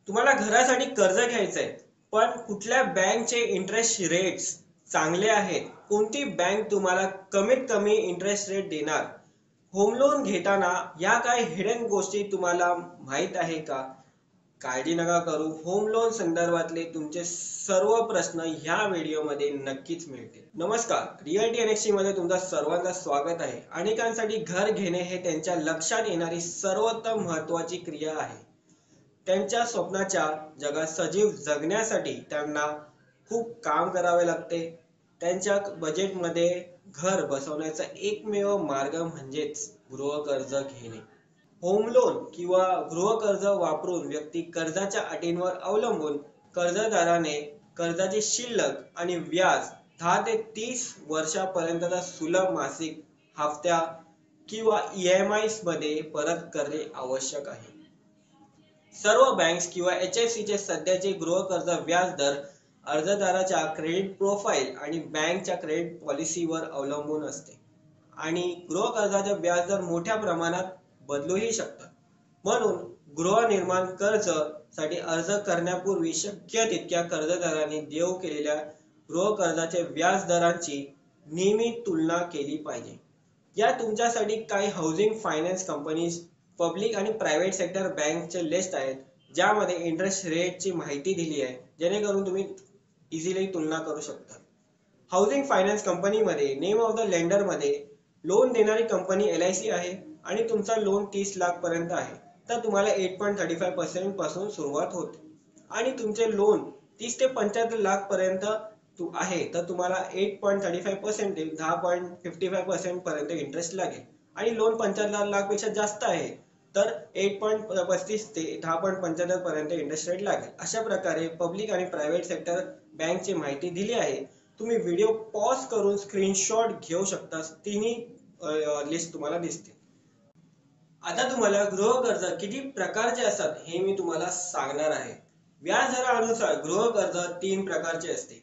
तुम्हाला घरासाठी कर्ज घ्यायचंय, पण कुठल्या बँकचे इंटरेस्ट रेट्स चांगले आहेत, कोणती बँक तुम्हाला कमीत कमी इंटरेस्ट रेट देणार, होम लोन घेताना या काही हिडन गोष्टी तुम्हाला माहित आहे का? काळजी नका करू, होम लोन संदर्भातले तुमचे सर्व प्रश्न ह्या व्हिडिओमध्ये नक्कीच मिळतील. नमस्कार, रिअल्टी एनएक्सटी मध्ये तुमचं सर्वांचं स्वागत आहे. अनेकांसाठी घर घेणे हे त्यांच्या लक्षात येणारी सर्वोत्तम महत्वाची क्रिया आहे. त्यांच्या स्वप्नाच्या जगात सजीव जगण्यासाठी त्यांना खूप काम करावे लागते. त्यांच्या बजेटमध्ये घर बसवण्याचा एकमेव मार्ग म्हणजेच गृहकर्ज घेणे. होम लोन किंवा गृहकर्ज वापरून व्यक्ती कर्जाच्या अटींवर अवलंबून कर्जदाराने कर्जाची शिल्लक आणि व्याज 10 ते 30 वर्षापर्यंतचा सुलभ मासिक हप्त्या किंवा EMI मध्ये परत करणे आवश्यक आहे. सर्व बँक्स किंवा HFC चे सध्याचे गृहकर्ज व्याज दर अर्जदाराच्या क्रेडिट प्रोफाइल आणि बँकच्या क्रेडिट पॉलिसीवर अवलंबून असते आणि गृहकर्जाचे व्याज दर मोठ्या प्रमाणात बदलूही शकतात. म्हणून गृहनिर्माण कर्ज साठी अर्ज करण्यापूर्वी शक्य तितक्या कर्जदारांनी देऊ केलेल्या गृहकर्जाचे व्याज दरांची नियमित तुलना केली पाहिजे. या तुमच्यासाठी काही हाऊसिंग फायनान्स कंपनीज, पब्लिक आणि प्रायव्हेट सेक्टर बँकचे लिस्ट आहेत, ज्यामध्ये इंटरेस्ट रेटची माहिती दिली आहे, जेणेकरून तुम्ही इझिली तुलना करू शकता. हाऊसिंग फायनान्स कंपनीमध्ये नेम ऑफ द लेंडर मध्ये लोन देणारी कंपनी LIC आहे आणि तुमचा लोन 30 लाख पर्यंत आहे, तर तुम्हाला 8.35% पासून सुरुवात होते आणि तुमचे लोन 30 ते 75 लाख पर्यंत आहे, तर तुम्हाला 8.35% 10.55% पर्यंत इंटरेस्ट लागेल आणि लोन 75 लाख पेक्षा जास्त आहे तर 8.35 ते 10.75 पर्यंत इंटरेस्ट रेट लागेल. अशा प्रकारे पब्लिक आणि प्रायव्हेट सेक्टर बँकची माहिती दिली आहे. तुम्ही व्हिडिओ पॉज करून स्क्रीनशॉट घेऊ शकता, तिन्ही लिस्ट तुम्हाला दिसते. आता तुम्हाला गृहकर्ज किती प्रकारचे असतात हे मी तुम्हाला सांगणार आहे. व्याजदरानुसार गृहकर्ज 3 प्रकारचे असते: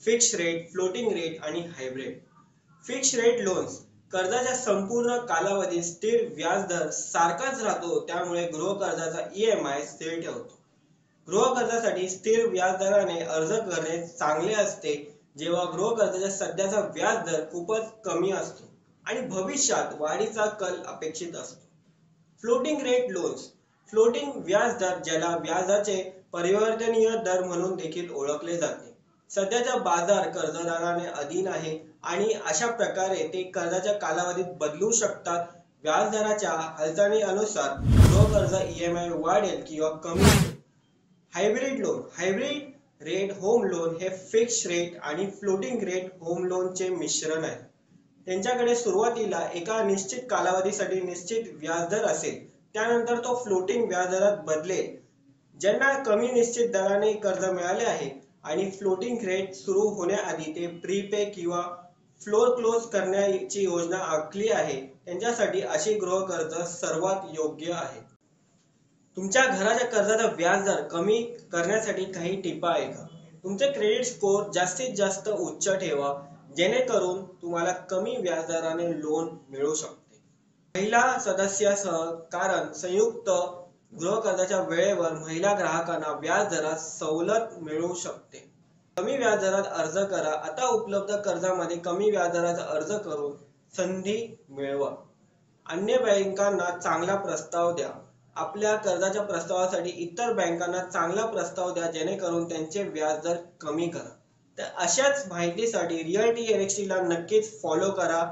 फिक्स रेट, फ्लोटिंग रेट आणि हायब्रिड. फिक्स रेट लोन्स कर्जाच्या संपूर्ण कालावधीत स्थिर व्याजदर सारखाच राहतो, त्यामुळे गृहकर्जाचा EMI स्थिर ठेवतो. गृहकर्जासाठी स्थिर व्याजदराने अर्ज करणे चांगले असते, जेव्हा गृहकर्जाचा सध्याचा व्याजदर खूपच कमी असतो आणि भविष्यात वाढीचा कल अपेक्षित असतो. फ्लोटिंग रेट लोन्स, फ्लोटिंग व्याजदर, ज्याला व्याजाचे परिवर्तनीय दर म्हणून देखील ओळखले जाते, सध्याचा बाजार कर्जदाराने अधीन आहे आणि अशा प्रकारे ते कर्जाच्या कालावधीत बदलू शकतात. व्याजदराच्या हालचालीनुसार गृहकर्ज EMI वाढेल किंवा कमी होईल. Hybrid loan, hybrid rate home loan हे फिक्स रेट आणि फ्लोटिंग रेट होम लोनचे मिश्रण आहे. त्यांच्याकडे सुरुवातीला एका निश्चित कालावधीसाठी निश्चित व्याजदर असेल, त्यानंतर तो फ्लोटिंग व्याजदरात बदलेल. ज्यांना कमी निश्चित दराने कर्ज मिळाले आहे आणि फ्लोटिंग रेट सुरू होण्याआधी ते प्रीपे किंवा फ्लोर क्लोज करण्याची योजना आखली आहे, त्यांच्यासाठी अशी गृहकर्ज सर्वात योग्य आहे. तुमच्या घराच्या कर्जाचा व्याजदर कमी करण्यासाठी काही टिपा आहे का? तुमचे क्रेडिट स्कोअर जास्तीत जास्त उच्च ठेवा, जेणेकरून तुम्हाला कमी व्याजदराने लोन मिळू शकते. महिला सदस्यासह, कारण संयुक्त गृहकर्जाच्या वेळेवर महिला ग्राहकांना व्याजदरात सवलत मिळू शकते. कमी व्याजदरात अर्ज करा. आता उपलब्ध कर्जामध्ये कमी व्याजदराचा अर्ज करून संधी मिळवा. अन्य बँकांना चांगला प्रस्ताव द्या. आपल्या कर्जाच्या प्रस्तावासाठी इतर बँकांना चांगला प्रस्ताव द्या, जेणेकरून त्यांचे व्याजदर कमी करा. तर अशाच माहितीसाठी रिअल्टी NXT ला नक्कीच फॉलो करा.